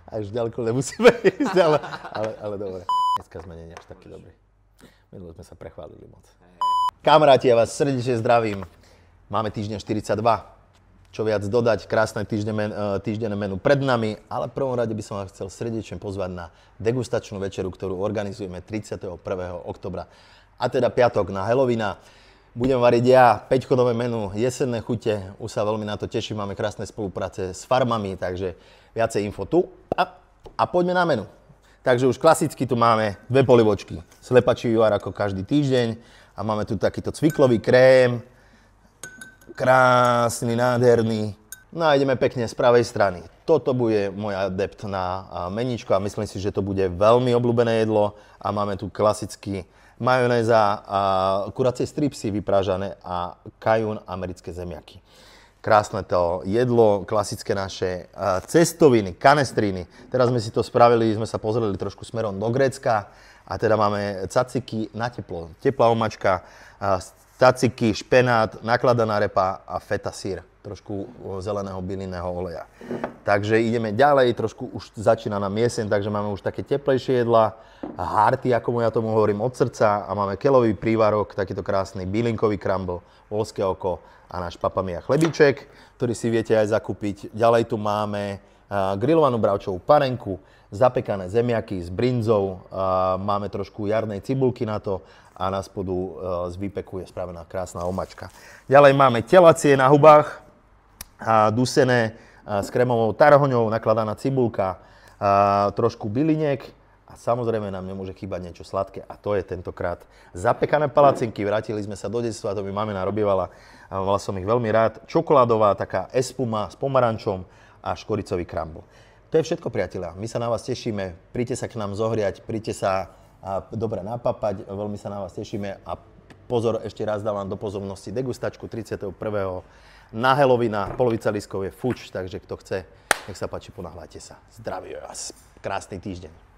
Až ďaleko nemusíme ísť, ale dobre. Dneska sme nie až taký dobrý. Minule sme sa prechválili moc. Kamaráti, ja vás srdečne zdravím. Máme týždeň 42. Čo viac dodať, krásne týždenné menu pred nami, ale v prvom rade by som vás chcel srdečne pozvať na degustačnú večeru, ktorú organizujeme 31. oktobra, a teda piatok na Halloweena. Budem variť ja 5-chodové menu, jesenné chute, už sa veľmi na to teším, máme krásne spolupráce s farmami, takže viacej info tu. A poďme na menu. Takže už klasicky tu máme dve polivočky, slepačí juar ako každý týždeň a máme tu takýto cviklový krém, krásny, nádherný. No a ideme pekne z pravej strany. Toto bude môj adept na meníčko a myslím si, že to bude veľmi obľúbené jedlo. A máme tu klasický majonéza, kuracie stripsy vyprážané a kajún, americké zemiaky. Krásne to jedlo, klasické naše cestoviny, kanestríny. Teraz sme si to spravili, sme sa pozreli trošku smerom do Grécka a teda máme caciky na teplo, teplá omačka, caciky, špenát, nakladaná repa a feta sír, trošku zeleného bylinného oleja. Takže ideme ďalej, trošku už začína nám jeseň, takže máme už také teplejšie jedlá, hearty, ako ja tomu hovorím, od srdca, a máme keľový prívarok, takýto krásny bylinkový crumble, voľské oko a náš papamia chlebíček, ktorý si viete aj zakúpiť. Ďalej tu máme grillovanú bravčovú panenku, zapekané zemiaky s brinzou, máme trošku jarnej cibulky na to a na spodu z výpeku je spravená krásna omačka. Ďalej máme telacie na hubách, dusené s krémovou tarhoňou, nakladaná cibulka, trošku byliniek a samozrejme nám nemôže chýbať niečo sladké a to je tentokrát zapekané palacinky. Vrátili sme sa do detstva, to mi mamina robievala a mala som ich veľmi rád. Čokoládová taká espuma s pomarančom a škoricový crumble. To je všetko, priatelia. My sa na vás tešíme. Príďte sa k nám zohriať, príďte sa dobre napapať. Veľmi sa na vás tešíme. A pozor, ešte raz dávam do pozornosti degustačku 31. na Halloweena. Polovica lístkov je fuč, takže kto chce, nech sa páči, ponáhľajte sa. Zdravím vás. Krásny týždeň.